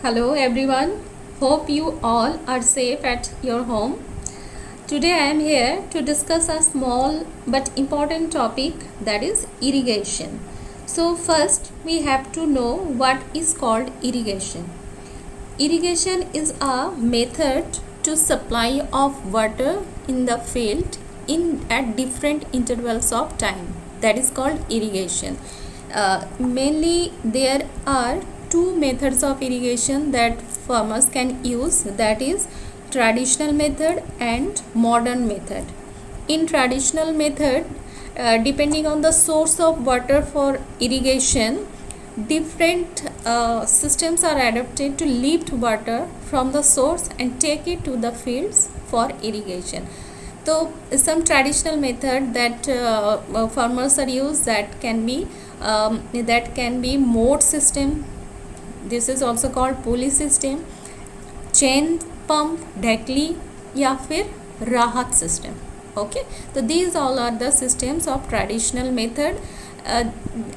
Hello everyone. Hope you all are safe at your home. Today I am here to discuss a small but important topic, that is irrigation. So first we have to know what is called irrigation. Irrigation is a method to supply of water in the field in at different intervals of time. That is called irrigation. Mainly there are two methods of irrigation that farmers can use, that is traditional method and modern method. In traditional method, depending on the source of water for irrigation, different systems are adapted to lift water from the source and take it to the fields for irrigation. So some traditional method that farmers are used, that can be mode system. This is also called pulley system, chain pump, ढेकली या फिर राहत system. Okay, so these all are the systems of traditional method.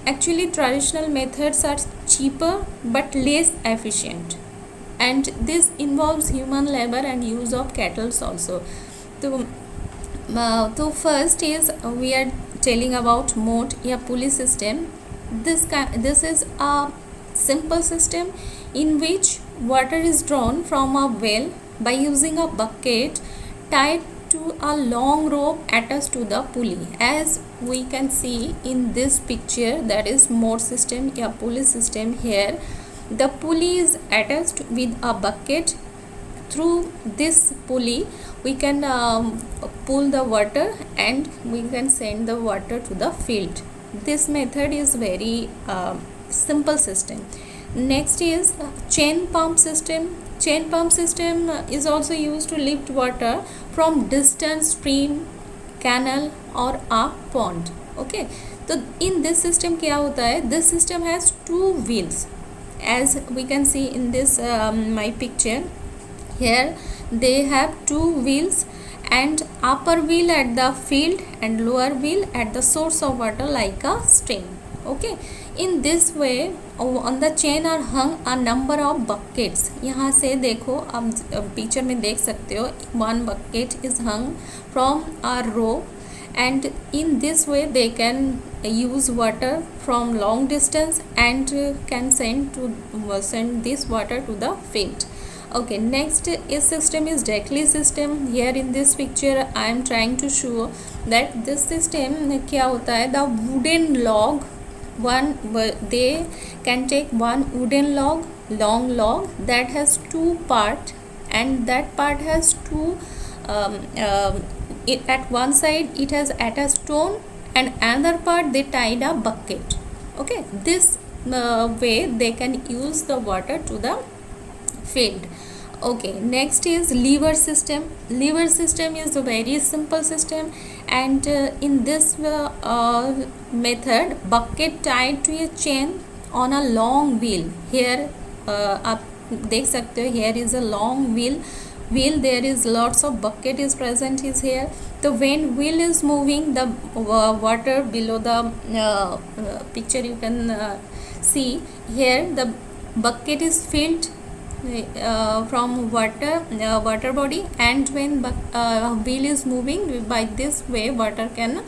Actually traditional methods are cheaper but less efficient, and this involves human labor and use of cattle also. So first is we are telling about mode या pulley system. This is a simple system in which water is drawn from a well by using a bucket tied to a long rope attached to the pulley. As we can see in this picture, that is mode system या pulley system. Here the pulley is attached with a bucket. Through this pulley we can pull the water and we can send the water to the field. This method is very simple system. Next is chain pump system. Chain pump system is also used to lift water from distant stream, canal or a pond. Okay, so in this system क्या होता है, this system has two wheels. As we can see in this my picture, here they have two wheels, and upper wheel at the field and lower wheel at the source of water like a stream. Okay, in this way on the chain are hung a number of buckets. यहाँ से देखो आप picture में देख सकते हो, one bucket is hung from a rope, and in this way they can use water from long distance and can send this water to the field. Okay, next is system is ढेकली system. Here in this picture I am trying to show that this system क्या होता है, the wooden log, they can take one wooden log, long log that has two part, and that part has two at one side it has attached stone, and another part they tied a bucket. Okay, this way they can use the water to the field. Okay, next is lever system. Lever system is a very simple system, and in this method bucket tied to a chain on a long wheel. Here आप देख सकते हो, here is a long wheel, there is lots of bucket is present is here. So when wheel is moving, the water below the picture you can see here, the bucket is filled from water body, and when wheel is moving, by this way water can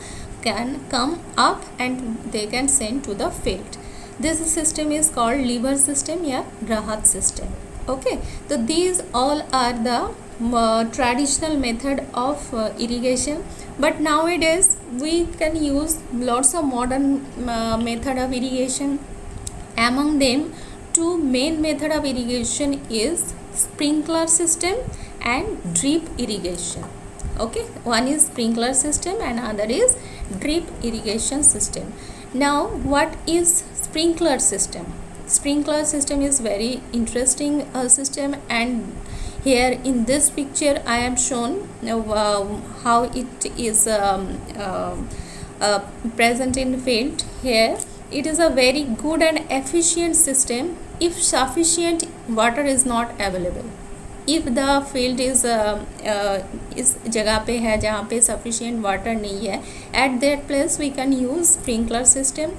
come up and they can send to the field. This system is called lever system या राहत system. Okay, so these all are the traditional method of irrigation, but nowadays we can use lots of modern method of irrigation. Among them, two main method of irrigation is sprinkler system and drip irrigation. Okay, one is sprinkler system and other is drip irrigation system. Now what is sprinkler system? Sprinkler system is very interesting system, and here in this picture I am shown how it is present in field. Here it is a very good and efficient system if sufficient water is not available. If the field is इस जगह पे है जहाँ पे sufficient water नहीं है, at that place we can use sprinkler system.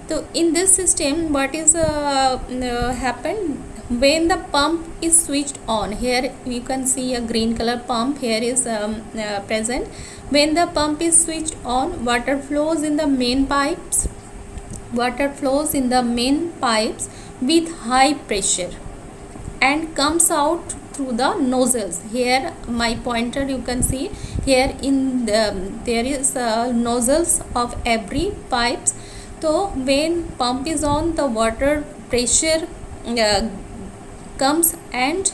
So in this system what is happened, when the pump is switched on, here you can see a green color pump here is present. When the pump is switched on, water flows in the main pipes with high pressure and comes out through the nozzles. Here my pointer, you can see here in there is nozzles of every pipes. So when pump is on, the water pressure comes and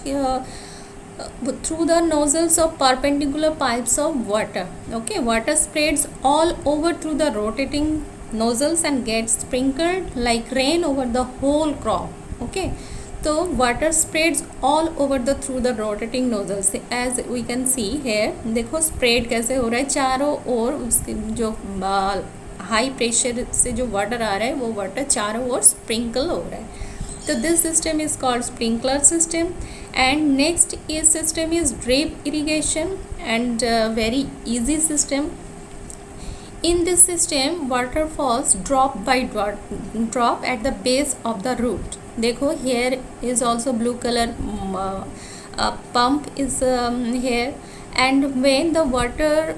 through the nozzles of perpendicular pipes of water. Okay, water spreads all over through the rotating nozzles and gets sprinkled like rain over the whole crop. Okay, so water spreads all over the through the rotating nozzles. As we can see here, देखो spread कैसे हो रहा है, चारों ओर उसके जो high pressure से जो वाटर आ रहा है वो वाटर चारों ओर स्प्रिंकल हो रहा है. So this system is called sprinkler system. And next is system is drip irrigation, and very easy system. In this system, water falls drop by drop at the base of the root. देखो here is also blue color pump is here, and when the water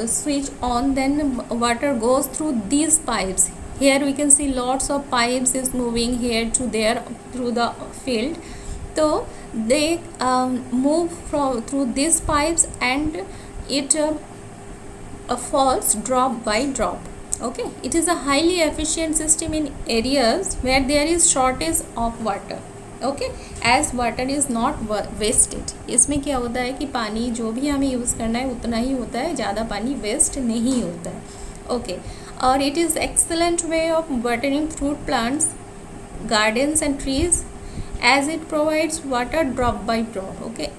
switch on, then water goes through these pipes. Here we can see lots of pipes is moving here to there through the field. So they move through these pipes, and it falls drop by drop. Okay, it is a highly efficient system in areas where there is shortage of water. Okay, as water is not wasted. इसमें क्या होता है कि पानी जो भी हमें use करना है उतना ही होता है, ज़्यादा पानी वेस्ट नहीं होता है. Okay, और it is excellent way of watering fruit plants, gardens and trees, as it provides water drop by drop. Okay,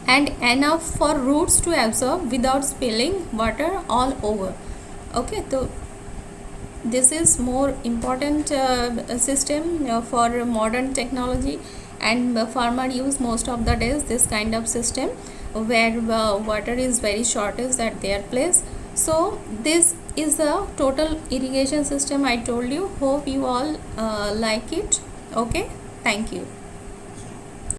and enough for roots to absorb without spilling water all over. Okay, so this is more important system for modern technology, and farmer use most of the days this kind of system where water is very shortage at their place. So this is the total irrigation system I told you. Hope you all like it. Okay, thank you.